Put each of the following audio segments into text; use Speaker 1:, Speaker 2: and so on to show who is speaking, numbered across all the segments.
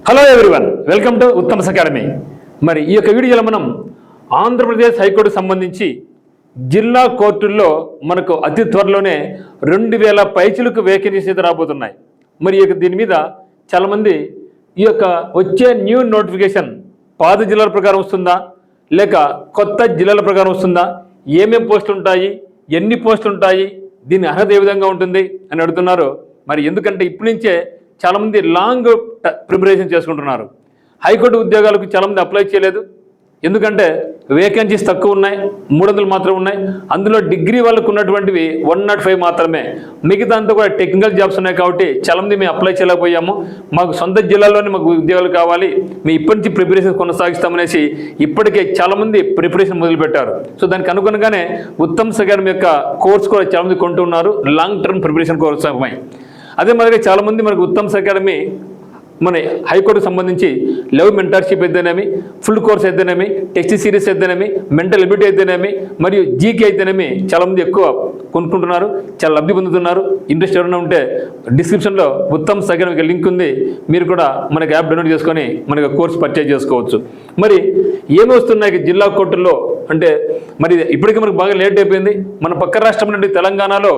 Speaker 1: Hello everyone, welcome to Uttam's academy. మరి ఈ యొక్క వీడియోలో మనం ఆంధ్రప్రదేశ్ హైకోర్టుకు సంబంధించి జిల్లా కోర్టుల్లో మనకు అతి త్వరలోనే 2000 పైచిలకు వేకెన్సీస్ అయితే రాబోతున్నాయి. మరి దీని మీద చాలామంది ఈ యొక్క వచ్చే న్యూ నోటిఫికేషన్ పాత జిల్లాల ప్రకారం వస్తుందా లేక కొత్త జిల్లాల ప్రకారం వస్తుందా, ఏమేం పోస్టులు ఉంటాయి, ఎన్ని పోస్టులు ఉంటాయి, దీని అర్హత ఏ విధంగా ఉంటుంది అని అడుగుతున్నారు. మరి ఎందుకంటే ఇప్పటి నుంచే చాలామంది లాంగ్ ప్రిపరేషన్ చేసుకుంటున్నారు. హైకోర్టు ఉద్యోగాలకు చాలామంది అప్లై చేయలేదు, ఎందుకంటే వేకెన్సీస్ తక్కువ ఉన్నాయి, 300 మాత్రం ఉన్నాయి. అందులో డిగ్రీ వాళ్ళకు ఉన్నటువంటివి 105 మాత్రమే. మిగతా అంతా కూడా టెక్నికల్ జాబ్స్ ఉన్నాయి. కాబట్టి చాలామంది మేము అప్లై చేయలేకపోయాము, మాకు సొంత జిల్లాలోనే మాకు ఉద్యోగాలు కావాలి, మేము ఇప్పటి నుంచి ప్రిపరేషన్ కొనసాగిస్తామనేసి ఇప్పటికే చాలామంది ప్రిపరేషన్ మొదలుపెట్టారు. సో దానికి అనుగుణంగానే ఉత్తమ్స్ అకాడమీ యొక్క కోర్స్ కూడా చాలామంది కొంటున్నారు, లాంగ్ టర్మ్ ప్రిపరేషన్ కోసమై. అదే మాదిరిగా చాలామంది మనకు ఉత్తమ్స్ అకాడమీ మన హైకోర్టుకు సంబంధించి లవ్ మెంటర్షిప్ అయితేనేమి, ఫుల్ కోర్స్ అయితేనేమి, టెస్ట్ సిరీస్ అయితేనేమి, మెంటల్ ఎబిలిటీ అయితేనేమి, మరియు జీకే అయితేనేమి చాలామంది ఎక్కువ కొనుక్కుంటున్నారు, చాలా లబ్ధి పొందుతున్నారు. ఇంట్రెస్ట్ ఎవరైనా ఉంటే డిస్క్రిప్షన్లో ఉత్తమ్స్ అకాడమీకి లింక్ ఉంది, మీరు కూడా మనకి యాప్ డౌన్లోడ్ చేసుకొని మనకి కోర్స్ పర్చేజ్ చేసుకోవచ్చు. మరి ఏమి వస్తున్నాయి జిల్లా కోర్టుల్లో అంటే, మరి ఇప్పటికీ మనకు బాగా లేట్ అయిపోయింది. మన పక్క రాష్ట్రం నుండి తెలంగాణలో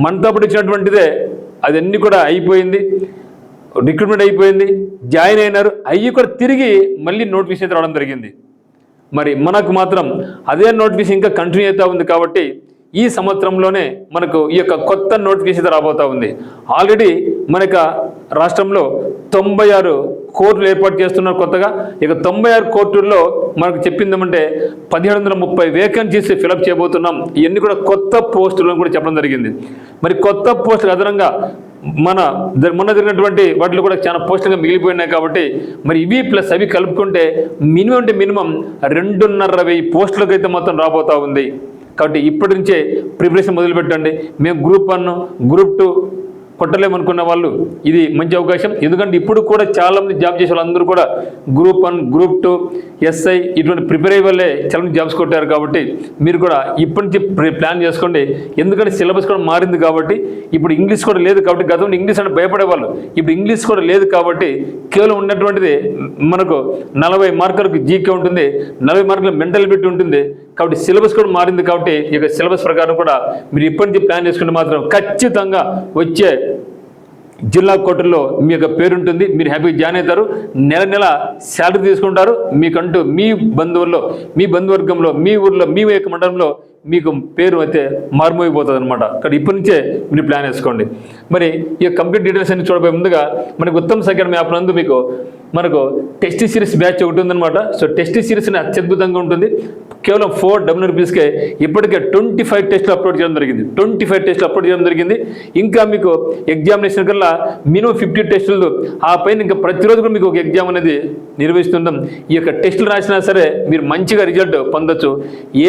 Speaker 1: మనతో పాటు ఇచ్చినటువంటిదే అదన్నీ కూడా అయిపోయింది, రిక్రూట్మెంట్ అయిపోయింది, జాయిన్ అయినారు, అయ్యి కూడా తిరిగి మళ్ళీ నోటిఫికేషన్ రావడం జరిగింది. మరి మనకు మాత్రం అదే నోటిఫికేషన్ ఇంకా కంటిన్యూ అవుతూ ఉంది. కాబట్టి ఈ సంవత్సరంలోనే మనకు ఈ యొక్క కొత్త నోటిఫికేషన్ రాబోతూ ఉంది. ఆల్రెడీ మనక రాష్ట్రంలో 96 కోర్టులు ఏర్పాటు చేస్తున్నారు కొత్తగా. ఇక 96 కోర్టుల్లో మనకు చెప్పిందేమంటే 1730 వేకెన్సీస్ ఫిలప్ చేయబోతున్నాం. ఇవన్నీ కూడా కొత్త పోస్టులను కూడా చెప్పడం జరిగింది. మరి కొత్త పోస్టులు అదనంగా మొన్న జరిగినటువంటి వాటిలో కూడా చాలా పోస్టులుగా మిగిలిపోయినాయి. కాబట్టి మరి ఇవి ప్లస్ అవి కలుపుకుంటే మినిమం 2,500 పోస్టులకు అయితే మొత్తం రాబోతూ ఉంది. కాబట్టి ఇప్పటి నుంచే ప్రిపరేషన్ మొదలుపెట్టండి. మేము గ్రూప్ 1, గ్రూప్ 2 కొట్టలేమనుకున్న వాళ్ళు ఇది మంచి అవకాశం. ఎందుకంటే ఇప్పుడు కూడా చాలామంది జాబ్ చేసే వాళ్ళందరూ కూడా గ్రూప్ 1, గ్రూప్ 2, ఎస్ఐ ఇటువంటి ప్రిపేర్ అయ్యే వాళ్ళే చాలామంది జాబ్స్ కొట్టారు. కాబట్టి మీరు కూడా ఇప్పటి నుంచి ప్లాన్ చేసుకోండి. ఎందుకంటే సిలబస్ కూడా మారింది. కాబట్టి ఇప్పుడు ఇంగ్లీష్ కూడా లేదు. కాబట్టి గతంలో ఇంగ్లీష్ అంటే భయపడేవాళ్ళు, ఇప్పుడు ఇంగ్లీష్ కూడా లేదు. కాబట్టి కేవలం ఉన్నటువంటిది మనకు 40 మార్కులకు జీకే ఉంటుంది, 40 మార్కులు మెంటల్ ఎబిలిటీ ఉంటుంది. కాబట్టి సిలబస్ కూడా మారింది. కాబట్టి ఇక సిలబస్ ప్రకారం కూడా మీరు ఇప్పటి నుంచి ప్లాన్ చేసుకుంటే మాత్రం ఖచ్చితంగా వచ్చే జిల్లా కోర్టుల్లో మీ యొక్క పేరు ఉంటుంది, మీరు హ్యాపీగా జాయిన్ అవుతారు, నెల శాలరీ తీసుకుంటారు. మీకంటూ మీ బంధువుల్లో, మీ బంధువర్గంలో, మీ ఊర్లో, మీ యొక్క మండలంలో మీకు పేరు అయితే మారుమోగిపోతుంది అనమాట. ఇక్కడ ఇప్పటి నుంచే మీరు ప్లాన్ వేసుకోండి. మరి ఈ కంప్లీట్ డీటెయిల్స్ అన్ని చూడబోయే ముందుగా మనకు ఉత్తమ్స్ అకాడమీ యాప్ నందు మనకు టెస్ట్ సిరీస్ బ్యాచ్ ఒకటి ఉందన్నమాట. సో టెస్ట్ సిరీస్ అత్యద్భుతంగా ఉంటుంది. కేవలం 400 రూపీస్కే ఇప్పటికే 25 టెస్టులు అప్లోడ్ చేయడం జరిగింది. 25 టెస్టులు అప్లోడ్ చేయడం జరిగింది. ఇంకా మీకు ఎగ్జామినేషన్ కల్లా మినిమం 50 టెస్టులు, ఆ పైన ఇంకా ప్రతిరోజు కూడా మీకు ఒక ఎగ్జామ్ అనేది నిర్వహిస్తుంటాం. ఈ యొక్క టెస్టులు రాసినా సరే మీరు మంచిగా రిజల్ట్ పొందొచ్చు.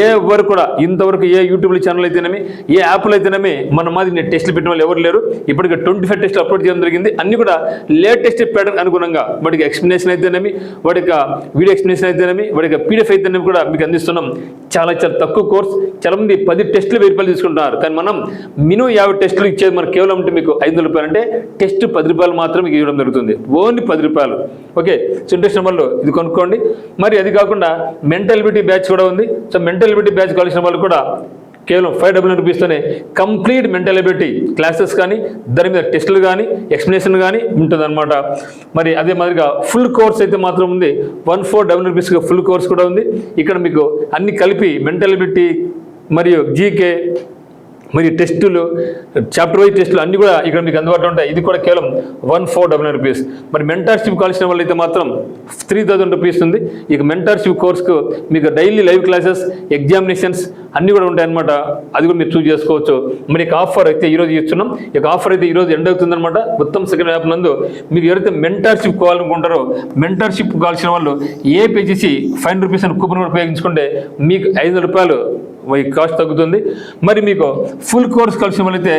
Speaker 1: ఎవరు కూడా ఇంతవరకు ఏ యూట్యూబ్ ఛానల్ అయితేనేమి, ఏ యాప్లు అయితేనేమి మన మాది నేను టెస్టులు పెట్టిన వాళ్ళు ఎవరు లేరు. ఇప్పటికే 25 టెస్టులు అప్లోడ్ చేయడం జరిగింది. అన్ని కూడా లేటెస్ట్ ప్యాటర్న్ అనుగుణంగా వాటికి ఎక్స్ప్లెనేషన్ అయితేనేమి, వాటికి వీడియో ఎక్స్ప్లెనేషన్ అయితేనేమి, వాటికి పీడిఎఫ్ అయితేనేమి కూడా మీకు అందిస్తున్నాం. చాలా తక్కువ కోర్స్. చాలా మంది 10 టెస్టులు 1000 రూపాయలు తీసుకుంటున్నారు. కానీ మనం మినిమం 50 టెస్టులు ఇచ్చేది మనకు కేవలం అంటే మీకు 500 రూపాయలు, అంటే టెస్ట్ 10 రూపాయలు మాత్రం మీకు ఇవ్వడం జరుగుతుంది. ఓన్లీ 10 రూపాయలు. ఓకే, సో ఇంట్రెస్ట్ నెంబర్లో ఇది కొనుక్కోండి. మరి అది కాకుండా మెంటల్ ఎబిలిటీ బ్యాచ్ కూడా ఉంది. సో మెంటల్ ఎబిలిటీ బ్యాచ్ కావాల్సిన వాళ్ళు కూడా కేవలం 500 రూపీస్తోనే కంప్లీట్ మెంటల్ ఎబిలిటీ క్లాసెస్ కానీ, దాని మీద టెస్టులు కానీ, ఎక్స్ప్లెనేషన్ కానీ ఉంటుందన్నమాట. మరి అదే మాదిరిగా ఫుల్ కోర్స్ అయితే మాత్రం ఉంది. 1400 రూపీస్గా ఫుల్ కోర్స్ కూడా ఉంది. ఇక్కడ మీకు అన్ని కలిపి మెంటల్ ఎబిలిటీ మరియు జీకే మరియు టెస్టులు, చాప్టర్ వైజ్ టెస్టులు అన్నీ కూడా ఇక్కడ మీకు అందుబాటులో ఉంటాయి. ఇది కూడా కేవలం 1400 రూపీస్. మరి మెంటర్షిప్ కావాల్సిన వాళ్ళు అయితే మాత్రం 3000 రూపీస్ ఉంది. ఇక మెంటర్షిప్ కోర్సుకు మీకు డైలీ లైవ్ క్లాసెస్, ఎగ్జామినేషన్స్ అన్నీ కూడా ఉంటాయన్నమాట. అది కూడా మీరు చూస్ చేసుకోవచ్చు. మరి ఇక ఆఫర్ అయితే ఈరోజు ఇస్తున్నాం. ఇక ఆఫర్ అయితే ఈరోజు ఎండ్ అవుతుందన్నమాట. ఉత్తమ్స్ అకాడమీ యాప్ నందు మీరు ఎవరైతే మెంటర్షిప్ కావాలనుకుంటారో, మెంటర్షిప్ కావాల్సిన వాళ్ళు ఏపీజీసీ 500 రూపీస్ అని కూపన్ కూడా ఉపయోగించుకుంటే మీకు 500 రూపాయలు కాస్ట్ తగ్గుతుంది. మరి మీకు ఫుల్ కోర్స్ కలిసిన వాళ్ళైతే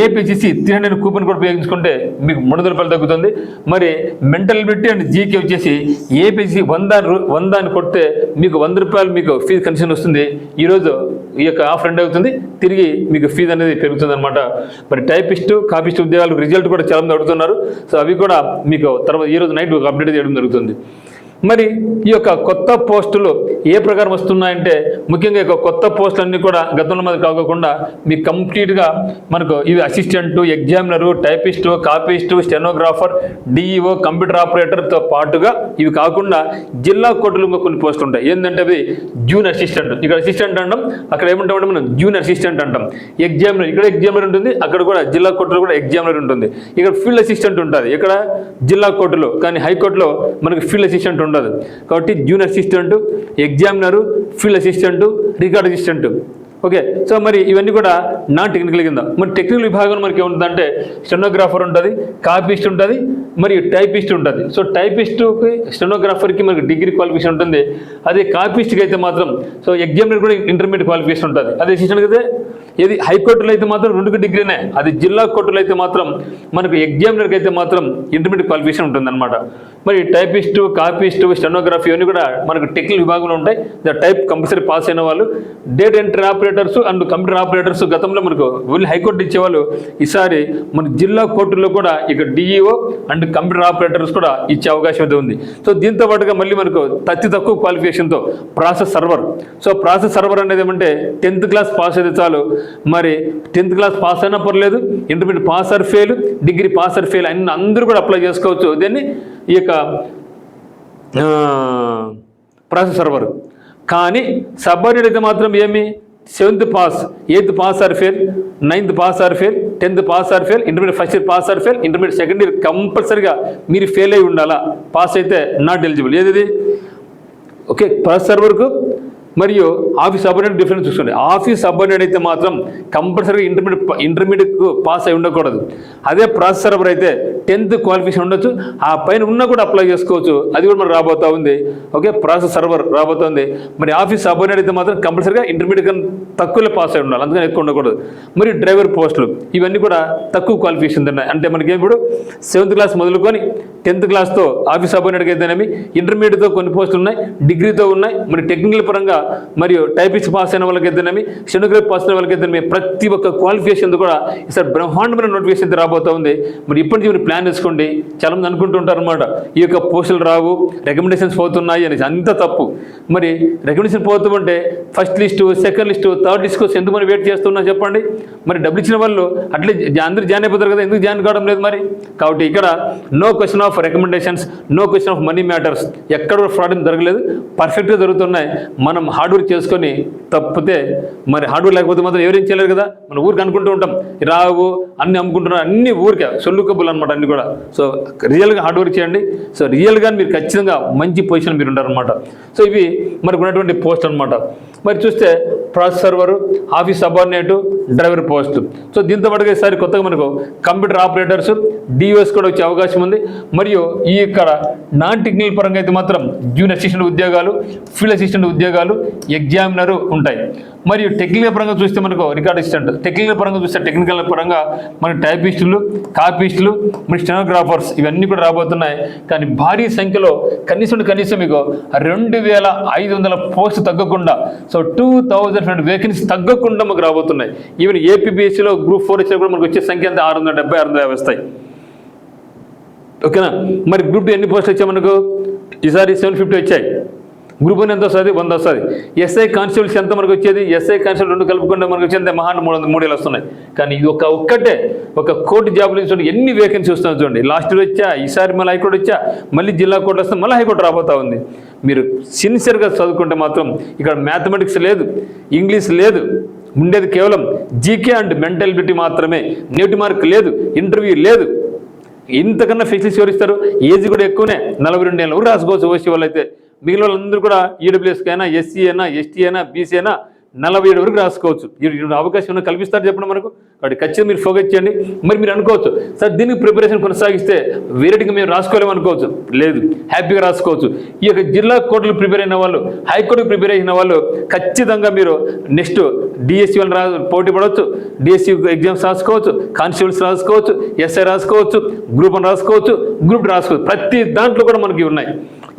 Speaker 1: ఏపీసీసీ 300 కూపన్ కూడా ఉపయోగించుకుంటే మీకు 300 రూపాయలు తగ్గుతుంది. మరి మెంటల్ ఎబిలిటీ అండ్ జీకే వచ్చేసి ఏపీసీ 100 అని కొడితే మీకు 100 రూపాయలు మీకు ఫీజు కన్సెషన్ వస్తుంది. ఈరోజు ఈ యొక్క ఆఫర్ ఎండ్ అవుతుంది, తిరిగి మీకు ఫీజు అనేది పెరుగుతుంది అనమాట. మరి టైపిస్ట్ కాపిస్ట్ ఉద్యోగాలు రిజల్ట్ కూడా చాలా మంది అడుగుతున్నారు. సో అవి కూడా మీకు తర్వాత ఈరోజు నైట్ అప్డేట్ చేయడం జరుగుతుంది. మరి ఈ యొక్క కొత్త పోస్టులు ఏ ప్రకారం వస్తున్నాయంటే ముఖ్యంగా ఈ కొత్త పోస్టులన్నీ కూడా గతంలో మీద కాకుండా మీకు కంప్లీట్గా మనకు ఇవి assistant, examiner, typist, copyist, stenographer, DEO, computer ఆపరేటర్తో పాటుగా ఇవి కాకుండా జిల్లా కోర్టులు కొన్ని పోస్టులు ఉంటాయి. ఏంటంటే అవి జూనియర్ అసిస్టెంట్, ఇక్కడ అసిస్టెంట్ అంటాం, అక్కడ ఏమంటామంటే మనం జూనియర్ అసిస్టెంట్ అంటాం. ఎగ్జామినర్, ఇక్కడ ఎగ్జామినర్ ఉంటుంది, అక్కడ కూడా జిల్లా కోర్టులో కూడా ఎగ్జామినర్ ఉంటుంది. ఇక్కడ ఫీల్డ్ అసిస్టెంట్ ఉంటుంది ఇక్కడ జిల్లా కోర్టులో, కానీ హైకోర్టులో మనకి ఫీల్డ్ అసిస్టెంట్ ఉండదు. కాబట్టి junior assistant, examiner, field assistant, record assistant. Okay, so మరి ఇవన్నీ కూడా నాన్ టెక్నికల్ కింద. మరి టెక్నికల్ విభాగం మనకి ఏముంటుందంటే స్టెనోగ్రాఫర్ ఉంటుంది, కాపీస్ట్ ఉంటుంది, మరియు టైపిస్ట్ ఉంటుంది. సో టైపిస్ట్కి స్టెనోగ్రాఫర్కి మనకి డిగ్రీ క్వాలిఫికేషన్ ఉంటుంది. అదే కాపీస్ట్కి అయితే మాత్రం సో ఎగ్జామినర్ కూడా ఇంటర్మీడియట్ క్వాలిఫికేషన్ ఉంటుంది. అదే అసిస్టెంట్కి అయితే ఏది హైకోర్టులో అయితే మాత్రం 2 డిగ్రీనే, అది జిల్లా కోర్టులో అయితే మాత్రం మనకు ఎగ్జామినర్కి అయితే మాత్రం ఇంటర్మీడియట్ క్వాలిఫికేషన్ ఉంటుందన్నమాట. మరి టైపిస్టు, కాపీస్టు, స్టెనోగ్రఫీ ఇవన్నీ కూడా మనకు టెక్నికల్ విభాగంలో ఉంటాయి. టైప్ కంపల్సరీ పాస్ అయిన వాళ్ళు. Data entry operators and computer operators గతంలో మనకు వెళ్ళి హైకోర్టు ఇచ్చేవాళ్ళు, ఈసారి మన జిల్లా కోర్టులో కూడా ఇక డిఈఓ అండ్ కంప్యూటర్ ఆపరేటర్స్ కూడా ఇచ్చే అవకాశం అయితే ఉంది. సో దీంతో పాటుగా మళ్ళీ మనకు అతి తక్కువ క్వాలిఫికేషన్తో process server. So process server అనేది ఏమంటే 10th క్లాస్ పాస్ అయితే చాలు. మరి 10th క్లాస్ పాస్ అయినా పర్లేదు, intermediate pass or fail, degree pass or fail అన్ని అందరూ కూడా అప్లై చేసుకోవచ్చు దీన్ని, ఈ యొక్క ప్రాసెస్ సర్వర్. కానీ సబార్డినేట్ అయితే మాత్రం ఏమి 7th pass, 8th pass or fail, 9th pass or fail, 10th pass or fail, intermediate first year pass or fail, intermediate second year కంపల్సరీగా మీరు ఫెయిల్ అయి ఉండాలా. పాస్ అయితే నాట్ ఎలిజిబుల్. ఏది ఓకే, ప్రాసెస్ సర్వర్కు మరియు ఆఫీస్ సబార్డినేట్ డిఫరెన్స్ చూసుకోండి. Office subordinate అయితే మాత్రం కంపల్సరీగా ఇంటర్మీడియట్కు పాస్ అయి ఉండకూడదు. అదే ప్రాసెస్ సర్వర్ అయితే 10th క్వాలిఫికేషన్ ఉండొచ్చు, ఆ పైన ఉన్నా కూడా అప్లై చేసుకోవచ్చు. అది కూడా మనకు రాబోతూ ఉంది. ఓకే, ప్రాసెస్ సర్వర్ రాబోతుంది. మరి ఆఫీస్ సబార్డినేట్ అయితే మాత్రం కంపల్సరీగా ఇంటర్మీడియట్ కన్నా తక్కువలో పాస్ అయి ఉండాలి, అందుకని ఎక్కువ ఉండకూడదు. మరి డ్రైవర్ పోస్టులు ఇవన్నీ కూడా తక్కువ క్వాలిఫికేషన్ ఉన్నాయి. అంటే మనకి ఇప్పుడు 7th క్లాస్ మొదలుకొని 10th క్లాస్తో ఆఫీస్ సబార్డినేట్కి అయితేనేమి, ఇంటర్మీడియట్తో కొన్ని పోస్టులు ఉన్నాయి, డిగ్రీతో ఉన్నాయి. మరి టెక్నికల్ పరంగా మరియు టైపిస్ట్ పాస్ అయిన వాళ్ళకి అయితేనేమి, స్టెనోగ్రఫీ పాస్ అయిన వాళ్ళకి అయితేనేమి, ప్రతి ఒక్క క్వాలిఫికేషన్ కూడా ఈసారి బ్రహ్మాండమైన నోటిఫికేషన్ రాబోతూ ఉంది. మరి ఇప్పటి నుంచి మీరు ప్లాన్ చేసుకోండి. చాలా మంది అనుకుంటూ ఉంటారు అనమాట, ఈ యొక్క పోస్టులు రావు, రికమెండేషన్స్ పోతున్నాయి అనేసి. అంత తప్పు. మరి రికమెండేషన్ పోతుంటే first list, second list, third list కోసం ఎందుకు మరి వెయిట్ చేస్తున్నా చెప్పండి. మరి డబ్బులు ఇచ్చిన వాళ్ళు అట్లే అందరూ జాయిన్ అయిపోతారు కదా, ఎందుకు జాయిన్ కావడం లేదు మరి? కాబట్టి ఇక్కడ no question of recommendations, no question of money matters. ఎక్కడ కూడా ఫ్రాడ్ జరగలేదు, పర్ఫెక్ట్గా జరుగుతున్నాయి. మనం హార్డ్ వర్క్ చేసుకొని తప్పితే మరి హార్డ్ వర్క్ లేకపోతే మాత్రం ఎవరేం చేయలేరు కదా. మనం ఊరికి అనుకుంటూ ఉంటాం రావు, అన్ని అమ్ముకుంటున్నారు, అన్ని ఊరికే సొల్లుకబ్బులు అనమాట అన్ని కూడా. సో రియల్గా హార్డ్ వర్క్ చేయండి. సో రియల్గా మీరు ఖచ్చితంగా మంచి పొజిషన్ మీరు ఉంటారనమాట. సో ఇవి మనకు ఉన్నటువంటి పోస్ట్ అనమాట. మరి చూస్తే process server, office subordinate, driver post. So దీంతో పాటుగా ఈసారి కొత్తగా మనకు కంప్యూటర్ ఆపరేటర్స్, డిఓఎస్ కూడా వచ్చే అవకాశం ఉంది. మరియు ఈ ఇక్కడ నాన్ టెక్నికల్ పరంగా అయితే మాత్రం జూనియర్ అసిస్టెంట్ ఉద్యోగాలు, ఫీల్డ్ అసిస్టెంట్ ఉద్యోగాలు, ఎగ్జామినరు ఉంటాయి. మరియు టెక్నికల్ పరంగా చూస్తే మనకు రికార్డ్ అసిస్టెంట్, టెక్నికల్ పరంగా చూస్తే టెక్నికల్ పరంగా మనకు టైపిస్టులు, కాపీస్టులు, మరి స్టెనోగ్రాఫర్స్ ఇవన్నీ కూడా రాబోతున్నాయి. కానీ భారీ సంఖ్యలో కనీసం మీకు 2500 పోస్టు తగ్గకుండా, సో 2000 వేకెన్సీ తగ్గకుండా మనకు రాబోతున్నాయి. ఈవెన్ ఏపీబీఎస్సీలో గ్రూప్ 4 వచ్చినా కూడా మనకు వచ్చే సంఖ్య అంతా 670, 650 వస్తాయి. ఓకేనా. మరి గ్రూప్ 2 ఎన్ని పోస్టులు వచ్చాయి మనకు? ఈసారి 750 వచ్చాయి. గ్రూప్ 1 ఎంత వస్తుంది? 100 వస్తుంది. ఎస్ఐ కానిస్టేబుల్స్ ఎంత మనకు వచ్చేది? ఎస్ఐ కానిస్టేబుల్ 2 కలుపుకుంటే మనకు వచ్చేది మహాన్ 300 వస్తున్నాయి. కానీ ఇది ఒక్కటే ఒక కోర్టు జాబులు చూడండి ఎన్ని వేకెన్సీ వస్తున్నాయి చూడండి. లాస్ట్ ఇయర్ వచ్చా, ఈసారి మళ్ళీ హైకోర్టు వచ్చా, మళ్ళీ జిల్లా కోర్టు వస్తే మళ్ళీ హైకోర్టు రాబోతా ఉంది. మీరు సిన్సియర్గా చదువుకుంటే మాత్రం ఇక్కడ మ్యాథమెటిక్స్ లేదు, ఇంగ్లీష్ లేదు, ఉండేది కేవలం జీకే అండ్ మెంటల్ ఎబిలిటీ మాత్రమే. నేటి మార్క్ లేదు, ఇంటర్వ్యూ లేదు. ఇంతకన్నా ఫెసిలిటీస్ ఎవరిస్తారు? ఏజ్ కూడా ఎక్కువనే, 42 ఏళ్ళు రాసుకోవచ్చు ఓసీ వాళ్ళు అయితే. మిగిలిన వాళ్ళందరూ కూడా ఈడబ్ల్యూఎస్కి అయినా, ఎస్సీ అయినా, ఎస్టీ అయినా, బీసీ అయినా 47 వరకు రాసుకోవచ్చు. అవకాశం ఏమైనా కల్పిస్తారు చెప్పండి మనకు. కాబట్టి ఖచ్చితంగా మీరు ఫోకస్ చేయండి. మరి మీరు అనుకోవచ్చు, సార్ దీనికి ప్రిపరేషన్ కొనసాగిస్తే వేరేటిగా మేము రాసుకోలేము అనుకోవచ్చు. లేదు, హ్యాపీగా రాసుకోవచ్చు. ఈ యొక్క జిల్లా కోర్టులు ప్రిపేర్ అయిన వాళ్ళు, హైకోర్టుకు ప్రిపేర్ అయిన వాళ్ళు ఖచ్చితంగా మీరు నెక్స్ట్ డిఎస్సి వాళ్ళని పోటీ పడవచ్చు, డిఎస్సి ఎగ్జామ్స్ రాసుకోవచ్చు, కానిస్టేబుల్స్ రాసుకోవచ్చు, ఎస్ఐ రాసుకోవచ్చు, గ్రూప్ 1 రాసుకోవచ్చు, గ్రూప్ 2 రాసుకోవచ్చు. ప్రతి దాంట్లో కూడా మనకి ఉన్నాయి.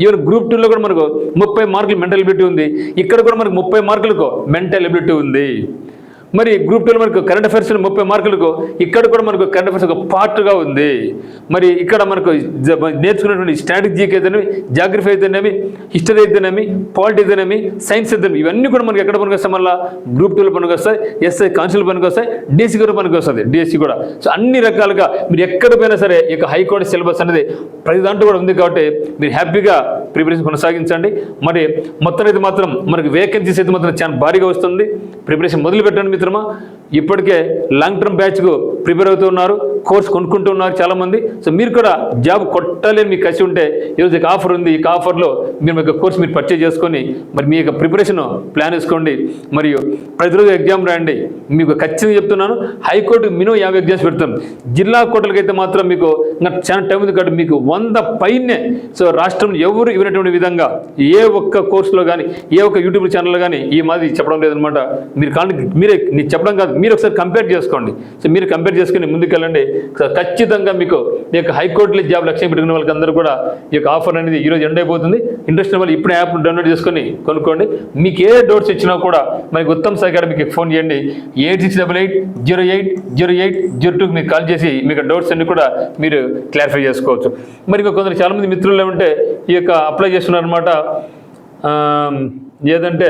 Speaker 1: ఈవెన్ గ్రూప్ 2లో కూడా మనకు 30 మార్కులు మెంటల్ ఎబిలిటీ ఉంది. ఇక్కడ కూడా మనకు 30 మార్కులకు మెంటల్ ఎబిలిటీ ఉంది. మరి గ్రూప్ 2లో మనకు కరెంట్ అఫైర్స్ 30 మార్కులకు, ఇక్కడ కూడా మనకు కరెంట్ అఫైర్స్ ఒక పార్ట్గా ఉంది. మరి ఇక్కడ మనకు నేర్చుకున్నటువంటి స్టాటిక్ జీకే అయితేనేమి, జాగ్రఫీ అయితేనేమి, హిస్టరీ అయితేనేమి, పాలిటీ అయితేనేమి, సైన్స్ అయితేనేమి, ఇవన్నీ కూడా మనకి ఎక్కడ పనికి వస్తాయి, మళ్ళీ గ్రూప్ 2లో పనికి వస్తాయి, ఎస్ఐ కానిస్టేబుల్ పనికి వస్తాయి, డిఎస్సి కూడా పనికి వస్తుంది, డిఎస్సి కూడా. సో అన్ని రకాలుగా మీరు ఎక్కడ పోయినా సరే ఇక హైకోర్టు సిలబస్ అనేది ప్రతి దాంట్లో కూడా ఉంది. కాబట్టి మీరు హ్యాపీగా ప్రిపరేషన్ కొనసాగించండి. మరి మొత్తం అయితే మాత్రం మనకి వేకెన్సీస్ అయితే మాత్రం చాలా భారీగా వస్తుంది. ప్రిపరేషన్ మొదలు పెట్టండి మిత్రమా. ఇప్పటికే లాంగ్ టర్మ్ బ్యాచ్కు ప్రిపేర్ అవుతూ ఉన్నారు, కోర్స్ కొనుక్కుంటూ ఉన్నారు చాలామంది. సో మీరు కూడా జాబ్ కొట్టాలని మీకు కసి ఉంటే ఈరోజు ఒక ఆఫర్ ఉంది. ఈ ఆఫర్లో మీరు మీ కోర్స్ మీరు పర్చేజ్ చేసుకొని మరి మీ యొక్క ప్రిపరేషన్ ప్లాన్ వేసుకోండి. మరియు ప్రతిరోజు ఎగ్జామ్ రాయండి. మీకు ఖచ్చితంగా చెప్తున్నాను, హైకోర్టు మినిమం 50 ఎగ్జామ్స్ పెడతాం. జిల్లా కోర్టులకి అయితే మాత్రం మీకు ఇంకా చాలా టైం ఉంది కాబట్టి మీకు 100 పైనే. సో రాష్ట్రంలో ఎవరు ఇవ్వనటువంటి విధంగా ఏ ఒక్క కోర్సులో కానీ, ఏ ఒక్క యూట్యూబ్ ఛానల్లో కానీ ఈ మాది చెప్పడం లేదనమాట. మీరు మీరే చెప్పడం కాదు, మీరు ఒకసారి కంపేర్ చేసుకోండి. సో మీరు కంపేర్ చేసుకుని ముందుకెళ్ళండి. ఖచ్చితంగా మీకు ఈ యొక్క హైకోర్టులో జాబ్ లక్ష్యం పెట్టుకున్న వాళ్ళకి అందరూ కూడా ఈ యొక్క ఆఫర్ అనేది ఈరోజు ఎండ్ అయిపోతుంది. ఇంట్రెస్ట్ ఉన్న వాళ్ళు ఇప్పుడే యాప్ డౌన్లోడ్ చేసుకొని కొనుక్కోండి. మీకు ఏ డౌట్స్ ఇచ్చినా కూడా మనకి ఉత్తమ్ అకాడమీకి ఫోన్ చేయండి. 8688080802 మీకు కాల్ చేసి మీకు డౌట్స్ అన్ని కూడా మీరు క్లారిఫై చేసుకోవచ్చు. మరి ఇంకా కొందరు చాలామంది మిత్రులు ఏమంటే ఈ యొక్క అప్లై చేస్తున్నారు అనమాట. ఏదంటే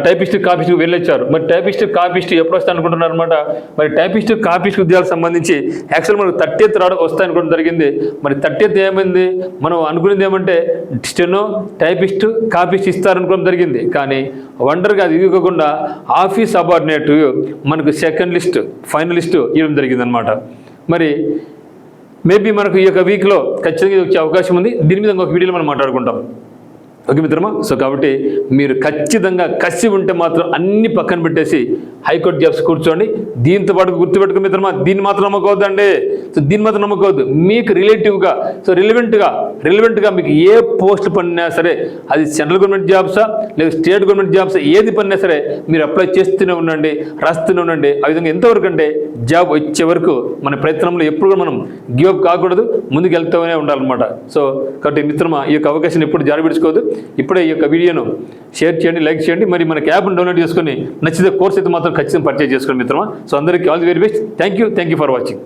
Speaker 1: టైపిస్ట్ కాపిస్ట్ వెళ్ళొచ్చారు. మరి టైపిస్ట్ కాపిస్ట్ ఎప్పుడు వస్తాయి అనుకుంటున్నారు అనమాట. మరి టైపిస్ట్ కాపిస్ట్ ఉద్యోగాలకు సంబంధించి యాక్చువల్ మనకు 30th వస్తాయి అనుకోవడం జరిగింది. మరి 30th ఏమైంది, మనం అనుకునేది ఏమంటే స్టెనో, టైపిస్ట్, కాపిస్ట్ ఇస్తారనుకోవడం జరిగింది. కానీ వండర్గా అది ఇవ్వకుండా ఆఫీస్ సబార్డినేట్ మనకు సెకండ్ లిస్ట్, ఫైనల్ లిస్ట్ ఇవ్వడం జరిగింది అనమాట. మరి మేబీ మనకు ఈ యొక్క వీక్లో ఖచ్చితంగా వచ్చే అవకాశం ఉంది. దీని మీద ఇంకొక వీడియోలో మనం మాట్లాడుకుంటాం. ఓకే మిత్రమా. సో కాబట్టి మీరు ఖచ్చితంగా కసి ఉంటే మాత్రం అన్ని పక్కన పెట్టేసి హైకోర్టు జాబ్స్ కూర్చోండి. దీంతో పాటు గుర్తుపెట్టుకో మిత్రమా, దీన్ని మాత్రం నమ్మకవద్దండి. సో దీన్ని మాత్రం నమ్మకవద్దు. మీకు రిలేటివ్గా, సో రిలవెంట్గా మీకు ఏ పోస్ట్ పడినా సరే, అది సెంట్రల్ గవర్నమెంట్ జాబ్సా లేదా స్టేట్ గవర్నమెంట్ జాబ్సా, ఏది పడినా సరే మీరు అప్లై చేస్తూనే ఉండండి, రాస్తూనే ఉండండి. ఆ విధంగా ఎంతవరకు అంటే జాబ్ వచ్చే వరకు మన ప్రయత్నంలో ఎప్పుడు కూడా మనం గివప్ కాకూడదు, ముందుకు వెళ్తూనే ఉండాలన్నమాట. సో కాబట్టి మిత్రమా, ఈ యొక్క అవకాశాన్ని ఎప్పుడు జారిపెట్టుకోవద్దు. ఇప్పుడే ఈ యొక్క వీడియోను షేర్ చేయండి, లైక్ చేయండి. మరి మనకి యాప్ను డౌన్లోడ్ చేసుకొని నచ్చితే కోర్స్ అయితే మాత్రం ఖచ్చితంగా పర్చేజ్ చేసుకోండి మిత్రమా. సో అందరికీ all the very best. Thank you for watching.